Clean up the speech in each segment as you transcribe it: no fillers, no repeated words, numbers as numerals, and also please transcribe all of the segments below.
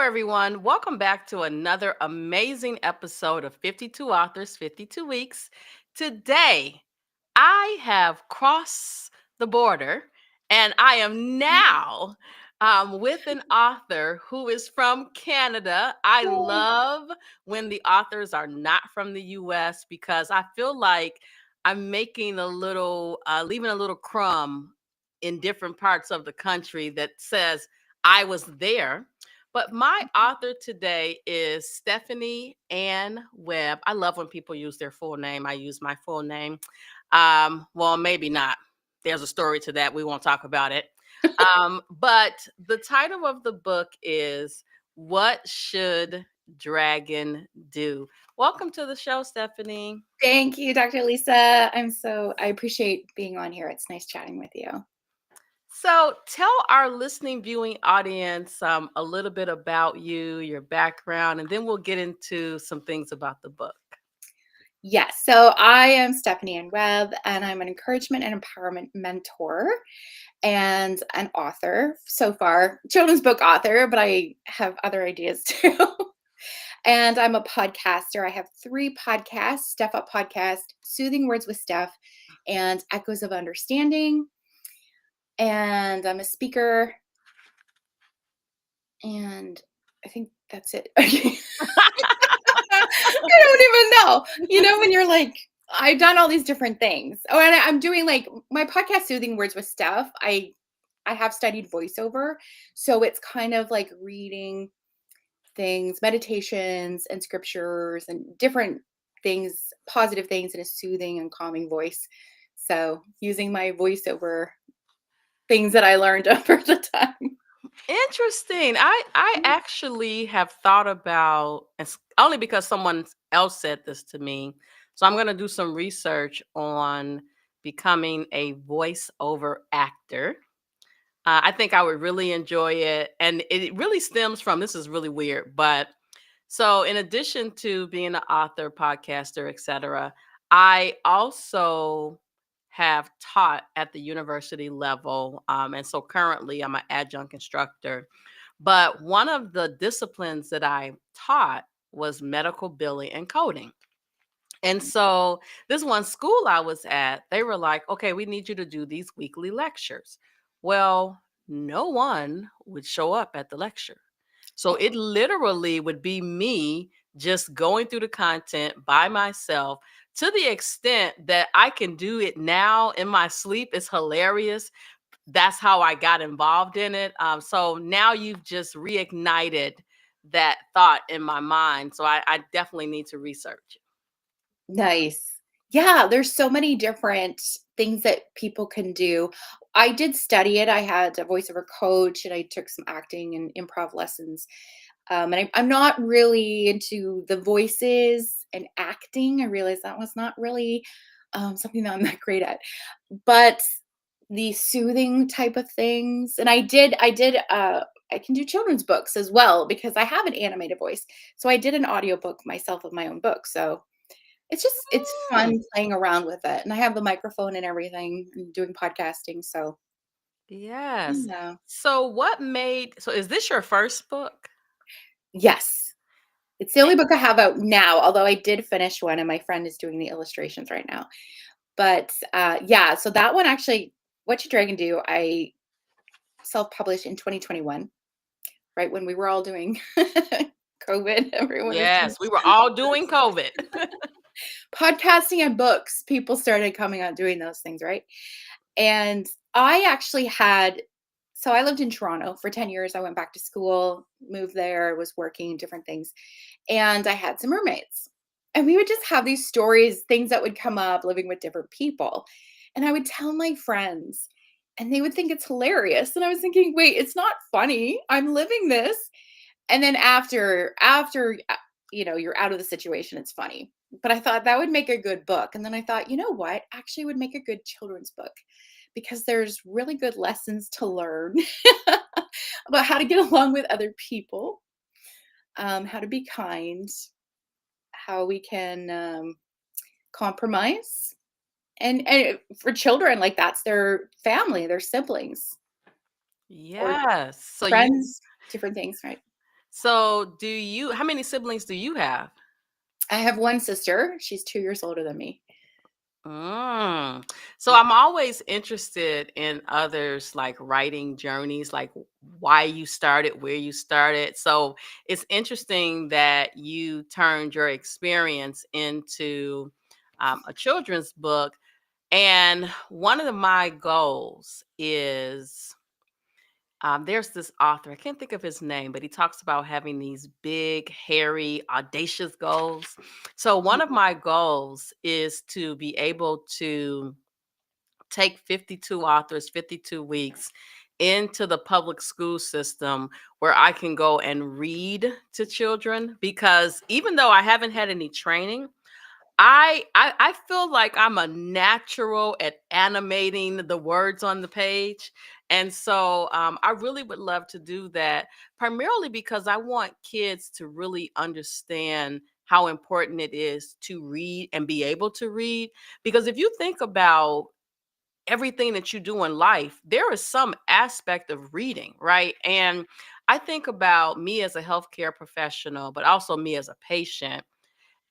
everyone. Welcome back to another amazing episode of 52 Authors, 52 Weeks. Today, I have crossed the border and I am now with an author who is from Canada. I Yay. love when the authors are not from the US because I feel like I'm making leaving a little crumb in different parts of the country that says I was there. But my author today is Stephanie Ann Webb. I love when people use their full name. I use my full name. Well, maybe not. There's a story to that. We won't talk about it. But the title of the book is What Should Dragon Do? Welcome to the show, Stephanie. Thank you, Dr. Lisa. I appreciate being on here. It's nice chatting with you. So, tell our listening, viewing audience a little bit about you, your background, and then we'll get into some things about the book. Yes, so I am Stephanie Ann Webb, and I'm an encouragement and empowerment mentor and an author so far, children's book author, but I have other ideas too. And I'm a podcaster. I have 3 podcasts: Steph Up Podcast, Soothing Words with Steph, and Echoes of Understanding. And I'm a speaker, and I think that's it. I don't even know. When you're like, I've done all these different things. Oh, and I'm doing like my podcast, Soothing Words with Steph. I have studied voiceover, so it's kind of like reading things, meditations and scriptures and different things, positive things in a soothing and calming voice. So using my voiceover things that I learned over the time. Interesting. I actually have thought about only because someone else said this to me. So I'm going to do some research on becoming a voiceover actor. I think I would really enjoy it. And it really stems from this is really weird. But so, in addition to being an author, podcaster, etc., I also have taught at the university level. And so currently I'm an adjunct instructor. But one of the disciplines that I taught was medical billing and coding. And so this one school I was at, they were like, okay, we need you to do these weekly lectures. Well, no one would show up at the lecture. So it literally would be me just going through the content by myself to the extent that I can do it now in my sleep. It's hilarious. That's how I got involved in it. So now you've just reignited that thought in my mind. So I definitely need to research. Nice. Yeah, there's so many different things that people can do. I did study it. I had a voiceover coach and I took some acting and improv lessons. I'm not really into the voices and acting. I realized that was not really something that I'm that great at. But the soothing type of things, and I can do children's books as well because I have an animated voice. So I did an audiobook myself of my own book. So it's Mm, fun playing around with it, and I have the microphone and everything, and doing podcasting, so, yes. yeah. So is this your first book? Yes. It's the only book I have out now, although I did finish one, and my friend is doing the illustrations right now. But, yeah, so that one actually, What Should Dragon Do, I self-published in 2021, right when we were all doing COVID, everyone was doing Yes, we were all doing COVID. podcasting and books, people started coming out doing those things, right? And I actually had so I lived in Toronto for 10 years. I went back to school, moved there, was working, different things. And I had some roommates. And we would just have these stories, things that would come up living with different people. And I would tell my friends, and they would think it's hilarious. And I was thinking, wait, it's not funny. I'm living this. And then after you're out of the situation, it's funny. But I thought that would make a good book. And then I thought, you know what? Actually would make a good children's book because there's really good lessons to learn about how to get along with other people, how to be kind, how we can compromise. And for children, like that's their family, their siblings, or Yes. So you friends, different things, right? So, how many siblings do you have? I have one sister. She's 2 years older than me. Mm. So I'm always interested in others like writing journeys, like why you started, where you started. So it's interesting that you turned your experience into a children's book. And one of my goals is there's this author, I can't think of his name, but he talks about having these big, hairy, audacious goals. So, one of Mhm. my goals is to be able to take 52 authors, 52 weeks into the public school system where I can go and read to children. Because even though I haven't had any training, I feel like I'm a natural at animating the words on the page, and so I really would love to do that. Primarily because I want kids to really understand how important it is to read and be able to read. Because if you think about everything that you do in life, there is some aspect of reading, right? And I think about me as a healthcare professional, but also me as a patient,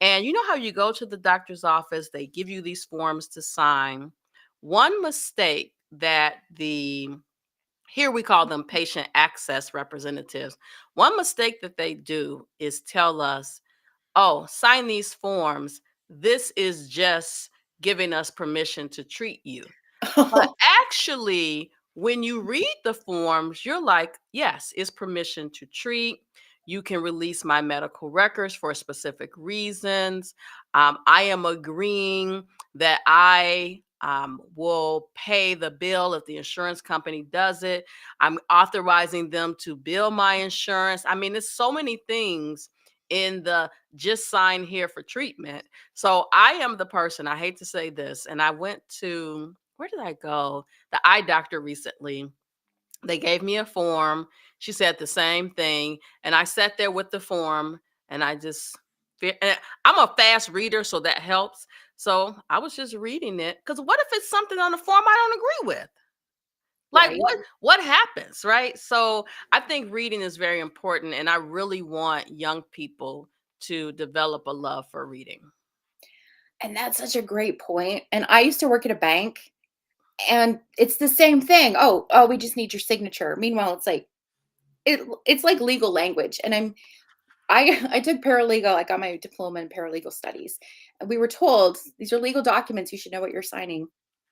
and you know how you go to the doctor's office, they give you these forms to sign. One mistake that here we call them patient access representatives. One mistake that they do is tell us, oh, sign these forms. This is just giving us permission to treat you. But actually, when you read the forms, you're like, yes, it's permission to treat. You can release my medical records for specific reasons. I am agreeing that I will pay the bill if the insurance company does it. I'm authorizing them to bill my insurance. I mean, there's so many things in the just sign here for treatment. So I am the person, I hate to say this, and I went to, where did I go? The eye doctor recently. They gave me a form. She said the same thing. And I sat there with the form and and I'm a fast reader, so that helps. So I was just reading it. Because what if it's something on the form I don't agree with? Like Right? what happens, right? So I think reading is very important, and I really want young people to develop a love for reading. And that's such a great point. And I used to work at a bank, and it's the same thing. Oh, we just need your signature. Meanwhile, it's like legal language. And I took paralegal. I got my diploma in paralegal studies. And we were told these are legal documents. You should know what you're signing.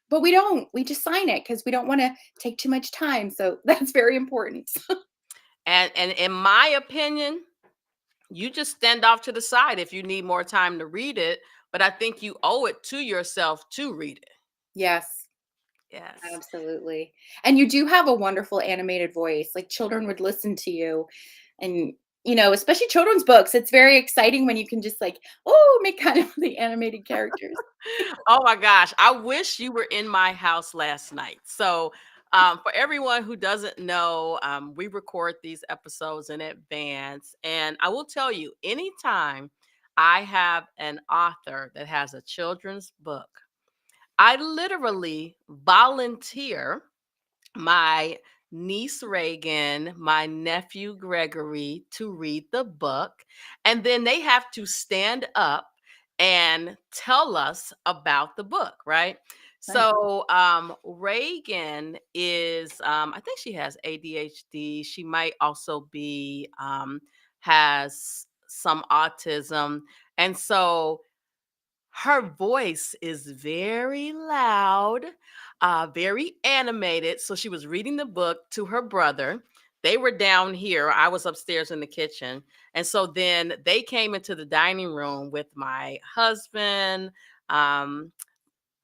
But we don't. We just sign it because we don't want to take too much time. So that's very important. And in my opinion, you just stand off to the side if you need more time to read it, but I think you owe it to yourself to read it. Yes. Yes. Absolutely. And you do have a wonderful animated voice. Like children would listen to you and especially children's books. It's very exciting when you can just like, oh, make kind of the animated characters. Oh my gosh, I wish you were in my house last night. So, for everyone who doesn't know, we record these episodes in advance. And I will tell you, anytime I have an author that has a children's book, I literally volunteer my niece Reagan, my nephew Gregory to read the book. And then they have to stand up and tell us about the book, right? Nice. So Reagan is, I think she has ADHD. She might also be, has some autism. And so her voice is very loud, very animated. So she was reading the book to her brother. They were down here. I was upstairs in the kitchen. And so then they came into the dining room with my husband, um,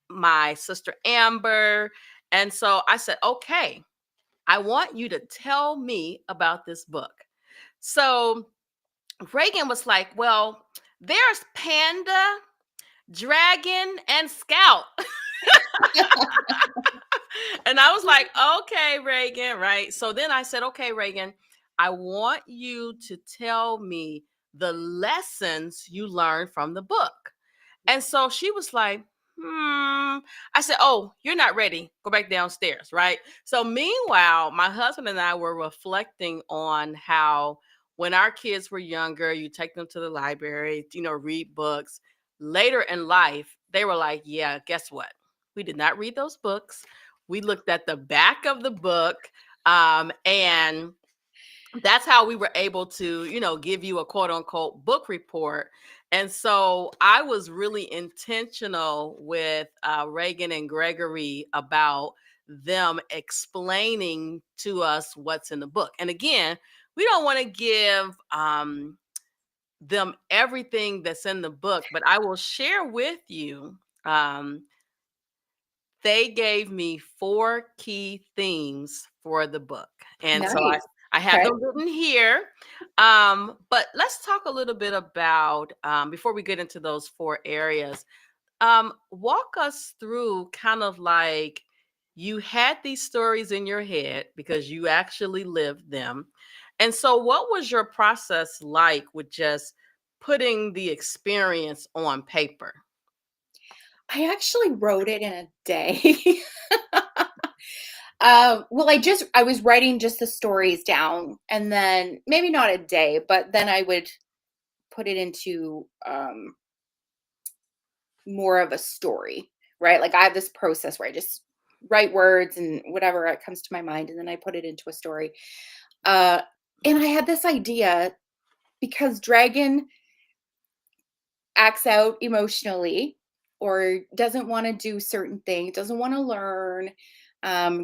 my sister Amber. And so I said, okay, I want you to tell me about this book. So Reagan was like, well, there's Panda, Dragon, and Scout. And I was like, okay, Reagan, right? So then I said, okay, Reagan, I want you to tell me the lessons you learned from the book. And so she was like, I said, oh, you're not ready. Go back downstairs, right? So meanwhile, my husband and I were reflecting on how when our kids were younger, you take them to the library, read books. Later in life, they were like, yeah, guess what? We did not read those books. We looked at the back of the book, and that's how we were able to, give you a quote unquote book report. And so I was really intentional with Reagan and Gregory about them explaining to us what's in the book. And again, we don't want to give them everything that's in the book, but I will share with you. They gave me 4 key themes for the book. And so I Nice. I have Okay. them written here. But let's talk a little bit about, before we get into those 4 areas, walk us through kind of like you had these stories in your head because you actually lived them. And so what was your process like with just putting the experience on paper? I actually wrote it in a day. Well, I was writing just the stories down, and then maybe not a day, but then I would put it into more of a story, right? Like I have this process where I just write words and whatever it comes to my mind, and then I put it into a story. Uh, and I had this idea because Dragon acts out emotionally or doesn't want to do certain things, doesn't want to learn,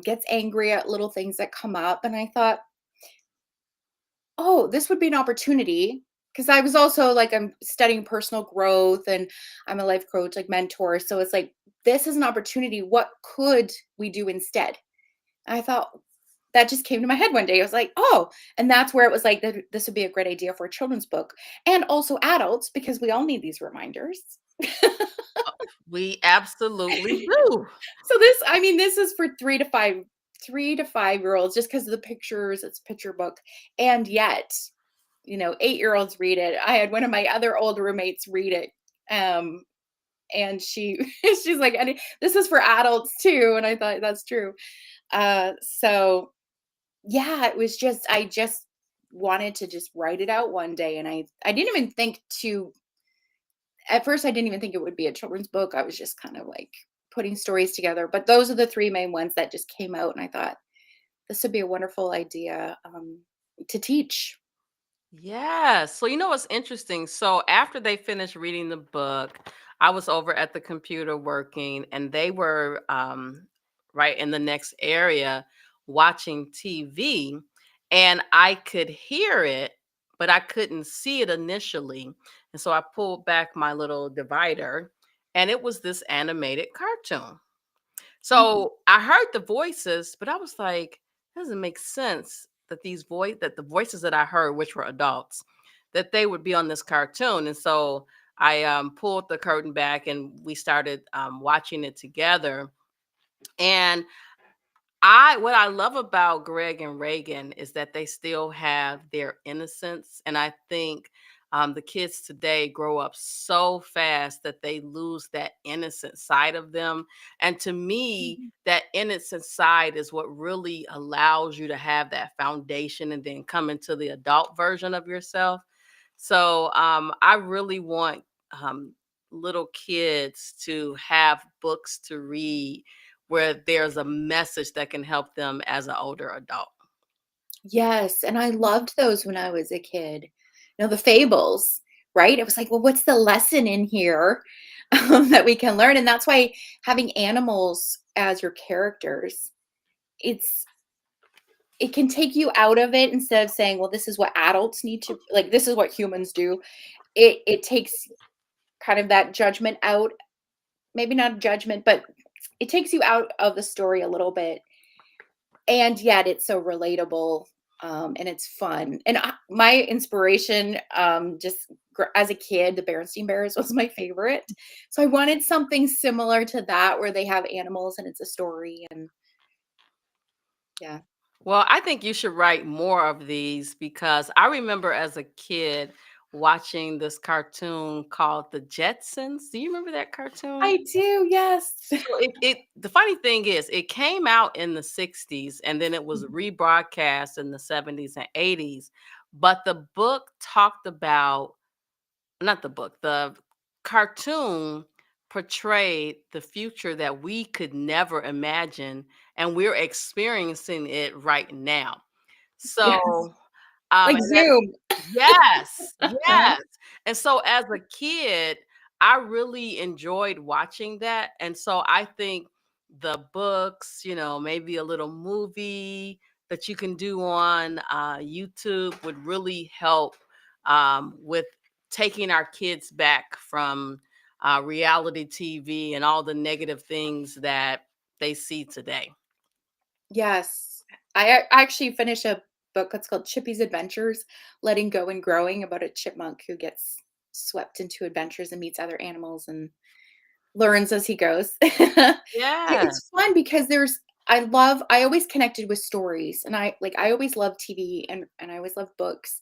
gets angry at little things that come up. And I thought, oh, this would be an opportunity because I was also like, I'm studying personal growth and I'm a life coach, like mentor. So it's like, this is an opportunity. What could we do instead? And I thought, that just came to my head one day. I was like, oh, and that's where it was like, this would be a great idea for a children's book and also adults because we all need these reminders. We absolutely do. So this, I mean, this is for 3 to 5 year olds just because of the pictures. It's a picture book. And yet, 8-year-olds read it. I had one of my other old roommates read it. Um, and she's like, and this is for adults too. And I thought that's true. So yeah, it was just I just wanted to just write it out one day. And I didn't even think to at first I didn't even think it would be a children's book. I was just kind of like putting stories together. But those are the 3 main ones that just came out, and I thought this would be a wonderful idea to teach. Yes. So you know what's interesting? So after they finished reading the book, I was over at the computer working, and they were right in the next area watching TV, and I could hear it, but I couldn't see it initially. And so I pulled back my little divider, and it was this animated cartoon. Mhm. So I heard the voices, but I was like, doesn't make sense that that the voices that I heard, which were adults, that they would be on this cartoon. And so I pulled the curtain back and we started watching it together. And what I love about Greg and Reagan is that they still have their innocence, and I think the kids today grow up so fast that they lose that innocent side of them. And to me, Mhm. that innocent side is what really allows you to have that foundation and then come into the adult version of yourself. So I really want um, little kids to have books to read where there's a message that can help them as an older adult. Yes, and I loved those when I was a kid. The fables, right? It was like, well, what's the lesson in here that we can learn? And that's why having animals as your characters, it's it can take you out of it instead of saying, well, this is what adults need to like, this is what humans do. It takes kind of that judgment out, maybe not judgment, but it takes you out of the story a little bit. And yet it's so relatable, and it's fun. And my inspiration, as a kid, the Berenstain Bears was my favorite. So I wanted something similar to that where they have animals and it's a story. And yeah. Well, I think you should write more of these because I remember as a kid watching this cartoon called The Jetsons. Do you remember that cartoon? I do, yes. So the funny thing is it came out in the 60s and then it was rebroadcast in the 70s and 80s. but the book talked about, not the book, the cartoon portrayed the future that we could never imagine, and we're experiencing it right now. Yes. So, Like and then Zoom. yes, yes. And so as a kid, I really enjoyed watching that. And so I think the books, maybe a little movie that you can do on YouTube would really help with taking our kids back from reality TV and all the negative things that they see today. Yes. I actually finished a book that's called Chippy's Adventures, Letting Go and Growing, about a chipmunk who gets swept into adventures and meets other animals and learns as he goes. Yeah. It's fun because I always connected with stories, and I always loved TV, and I always loved books,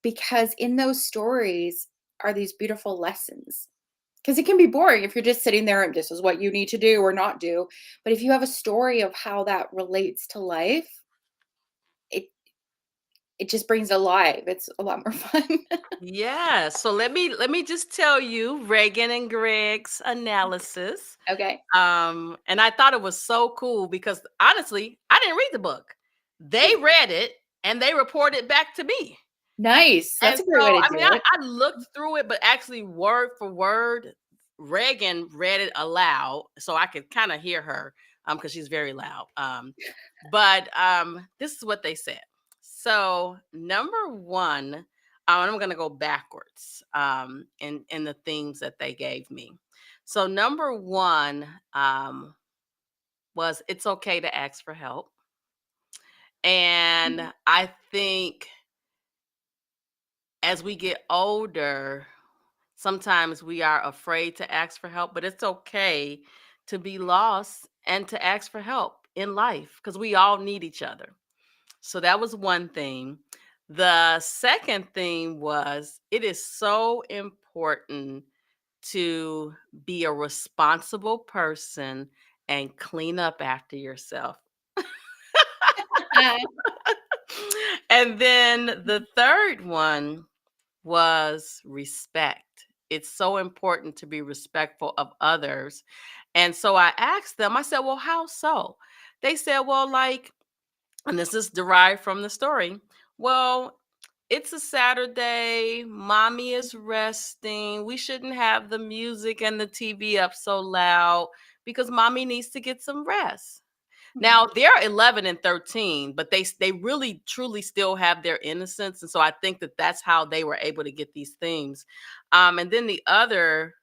because in those stories are these beautiful lessons. Because it can be boring if you're just sitting there and this is what you need to do or not do. But if you have a story of how that relates to life, it it just brings it alive. It's a lot more fun. Yeah. So let me just tell you Reagan and Greg's analysis. Okay. And I thought it was so cool because honestly, I didn't read the book. They read it and they reported back to me. Nice. And That's a great so, way to I mean, do it. I looked through it, but actually, word for word, Reagan read it aloud, so I could kind of hear her, because she's very loud. But this is what they said. So, number one, and I'm going to go backwards, in the themes that they gave me. So, number one, was it's okay to ask for help, Mhm. and I think as we get older, sometimes we are afraid to ask for help, but it's okay to be lost and to ask for help in life because we all need each other. So that was one thing. The second thing was it is so important to be a responsible person and clean up after yourself. And then the third one was respect. It's so important to be respectful of others. And so I asked them, I said, well, how so? They said, well, like, and this is derived from the story. Well, it's a Saturday. Mommy is resting. We shouldn't have the music and the TV up so loud because mommy needs to get some rest. Mhm. Now they're 11 and 13, but they really truly still have their innocence, and so I think that that's how they were able to get these things. And then the other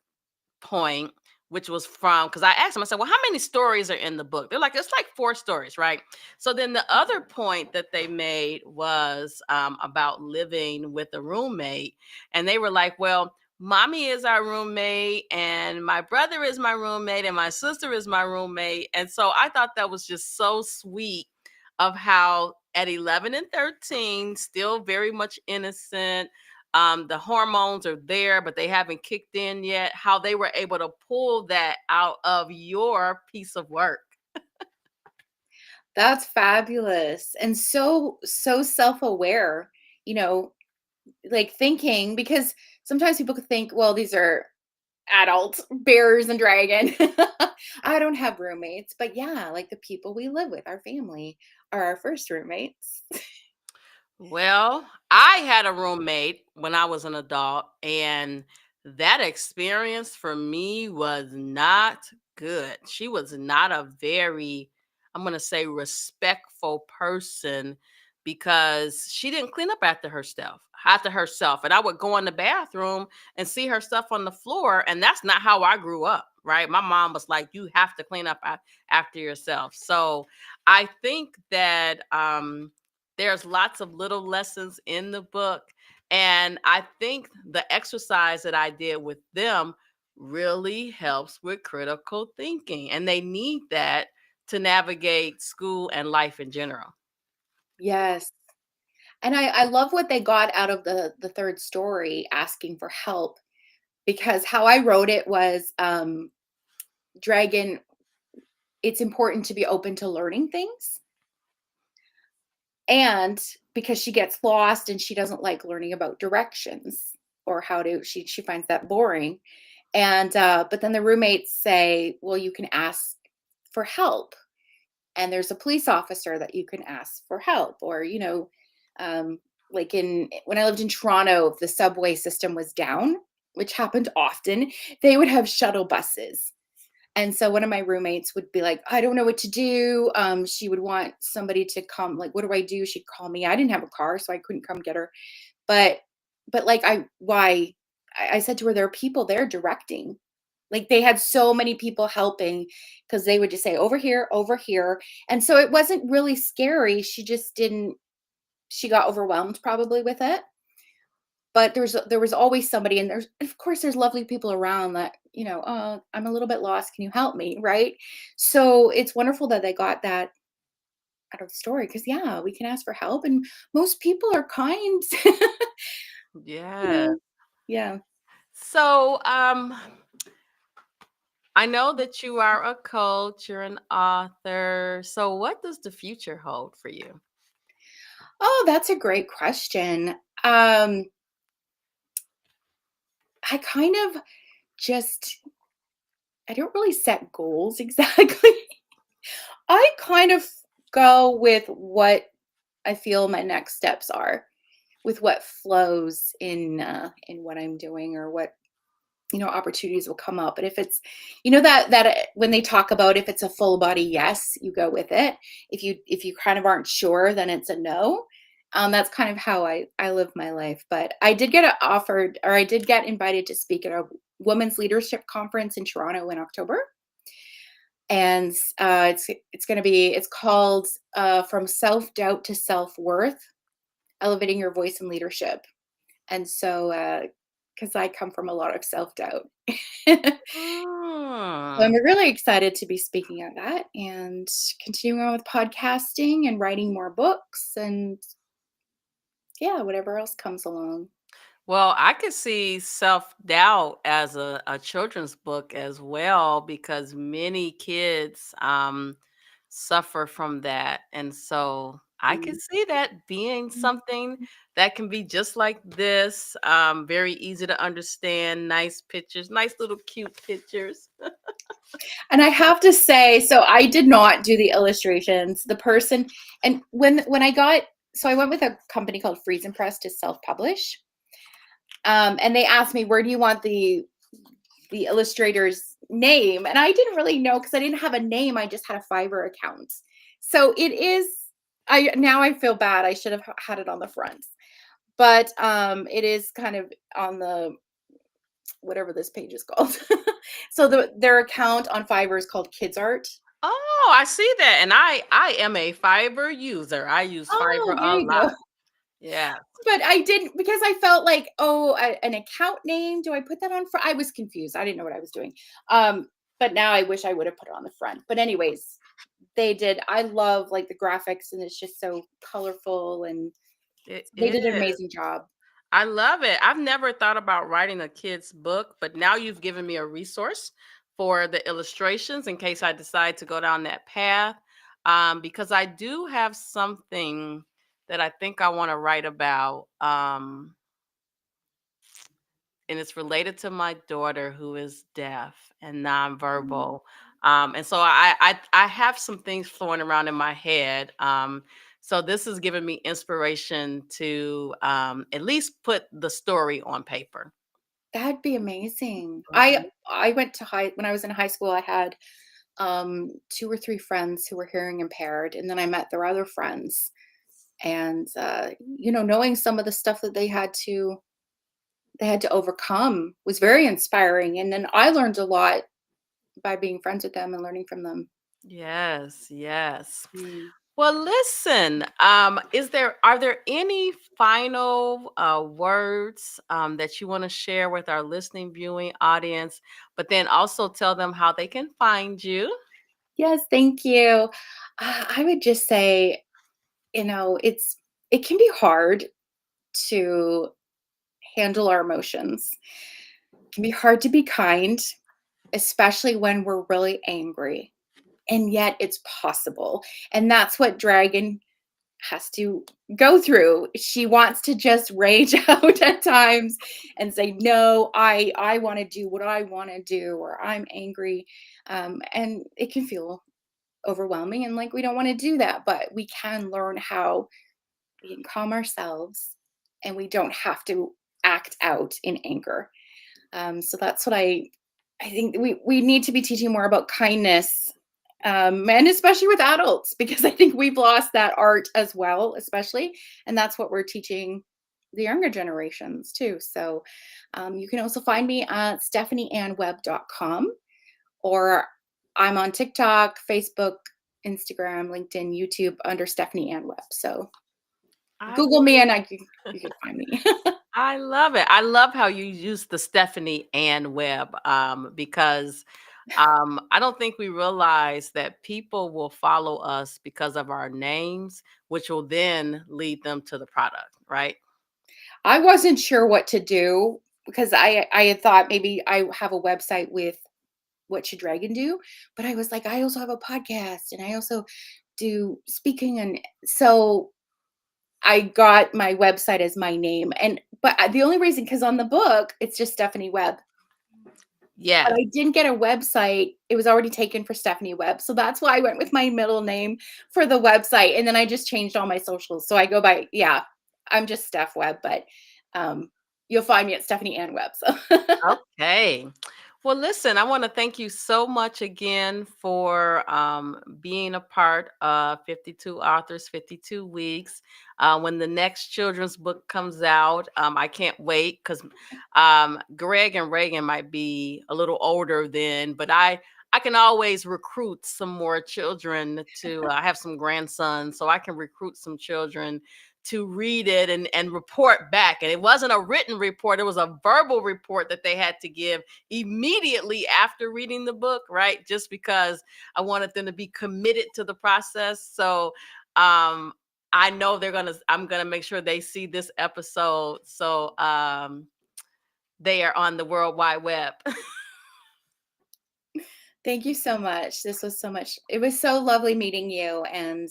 point, which was from because I asked them, I said, "Well, how many stories are in the book?" They're like, "It's like four stories, right?" So then the other point that they made was about living with a roommate, and they were like, "Well." Mommy is our roommate, and my brother is my roommate, and my sister is my roommate. And so I thought that was just so sweet of how at 11 and 13, still very much innocent, the hormones are there, but they haven't kicked in yet. How they were able to pull that out of your piece of work. That's fabulous and so self-aware, you know, like thinking because sometimes people could think, well, these are adult bears and dragon. I don't have roommates, but yeah, like the people we live with, our family, are our first roommates. Well, I had a roommate when I was an adult, and that experience for me was not good. She was not a very, I'm going to say, respectful person because she didn't clean up after herself. And I would go in the bathroom and see her stuff on the floor, and that's not how I grew up, right? My mom was like, "You have to clean up after yourself." So I think that there's lots of little lessons in the book. And I think the exercise that I did with them really helps with critical thinking. And they need that to navigate school and life in general. Yes. And I love what they got out of the third story, asking for help, because how I wrote it was, Dragon, it's important to be open to learning things, and because she gets lost and she doesn't like learning about directions or how to she finds that boring. And but then the roommates say, well, you can ask for help, and there's a police officer that you can ask for help, or um, like in when I lived in Toronto, if the subway system was down, which happened often, they would have shuttle buses. And so one of my roommates would be like, I don't know what to do. She would want somebody to come, like, what do I do? She'd call me. I didn't have a car, so I couldn't come get her. But like I said to her, there are people there directing. Like they had so many people helping because they would just say over here, over here. And so it wasn't really scary. She just didn't, she got overwhelmed probably with it. But there was always somebody, and there's of course there's lovely people around that, oh, I'm a little bit lost. Can you help me? Right. So it's wonderful that they got that out of the story because yeah, we can ask for help and most people are kind. You Yeah. know? Yeah. So, I know that you are a coach, you're an author. So, what does the future hold for you? Oh, that's a great question. Um, I kind of just I don't really set goals exactly. I kind of go with what I feel my next steps are, with what flows in what I'm doing or what opportunities will come up. But if it's when they talk about if it's a full body yes, you go with it. If you kind of aren't sure, then it's a no. That's kind of how I live my life. But I did get offered, or I did get invited to speak at a women's leadership conference in Toronto in October. And it's called From Self Doubt to Self Worth: Elevating Your Voice in Leadership. And so, because I come from a lot of self doubt. So I'm Mm. really excited to be speaking at that and continuing on with podcasting and writing more books and yeah, whatever else comes along. Well, I could see self doubt as a children's book as well because many kids suffer from that. And so I could Mm. see that being something that can be just like this, very easy to understand, nice pictures, nice little cute pictures. And I have to say, so I did not do the illustrations. The person, and when I got, so I went with a company called Freeze and Press to self-publish. And they asked me, where do you want the illustrator's name? And I didn't really know because I didn't have a name. I just had a Fiverr account. So it is, I feel bad. I should have had it on the front. But it is kind of on the whatever this page is called. So their account on Fiverr is called Kids Art. Oh, I see that. And I am a Fiverr user. I use Fiverr Oh, there a you go. lot. Yeah. But I didn't because I felt like, oh, an account name. Do I put that on? I was confused. I didn't know what I was doing. But now I wish I would have put it on the front. But anyways, they did. I love like the graphics, and it's just so colorful, and It they did an is. amazing job. I love it. I've never thought about writing a kid's book, but now you've given me a resource for the illustrations in case I decide to go down that path. Because I do have something that I think I want to write about. And it's related to my daughter who is deaf and Mm. nonverbal. And so I have some things flowing around in my head. So this has given me inspiration to at least put the story on paper. That'd be amazing. Mhm. I went to high when I was in high school. I had two or three friends who were hearing impaired, and then I met their other friends. And knowing some of the stuff that they had to overcome was very inspiring. And then I learned a lot by being friends with them and learning from them. Yes, yes. Mm. Well, listen, are there any final words that you want to share with our listening viewing audience, but then also tell them how they can find you? Yes, thank you. I would just say, it can be hard to handle our emotions. It can be hard to be kind, especially when we're really angry. And yet it's possible. And that's what Dragon has to go through. She wants to just rage out at times and say, "No, I want to do what I want to do," or "I'm angry," and it can feel overwhelming. And like we don't want to do that, but we can learn how we can calm ourselves, and we don't have to act out in anger. So that's what I think we need to be teaching more about kindness, and especially with adults, because I think we've lost that art as well, especially, and that's what we're teaching the younger generations too. So you can also find me at stephanieannwebb.com, or I'm on TikTok, Facebook, Instagram, LinkedIn, YouTube under Stephanie Ann Webb. So I Google me and you can find me. I love it. I love how you use the Stephanie Ann Webb, because I don't think we realize that people will follow us because of our names, which will then lead them to the product, right? I wasn't sure what to do because I had thought maybe I have a website with what should dragon do, but I was like, I also have a podcast and I also do speaking, and so I got my website as my name. And but the only reason, because on the book it's just Stephanie Webb, but Yes. I didn't get a website. It was already taken for Stephanie Webb, so that's why I went with my middle name for the website, and then I just changed all my socials. So I go by, yeah, I'm just Steph Webb, but you'll find me at Stephanie Ann Webb. So Okay. Well, listen, I want to thank you so much again for being a part of 52 Authors, 52 Weeks. When the next children's book comes out, I can't wait because Greg and Reagan might be a little older then, but I can always recruit some more children to. I have some grandsons, so I can recruit some children to read it and report back. And it wasn't a written report, it was a verbal report that they had to give immediately after reading the book, right? Just because I wanted them to be committed to the process. So I know I'm gonna make sure they see this episode. So they are on the World Wide Web. thank you so much. This was so much. It was so lovely meeting you and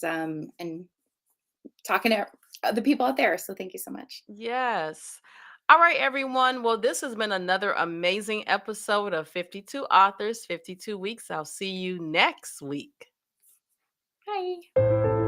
talking to the people out there. So thank you so much. Yes. All right, everyone. Well, this has been another amazing episode of 52 Authors, 52 Weeks. I'll see you next week. Bye.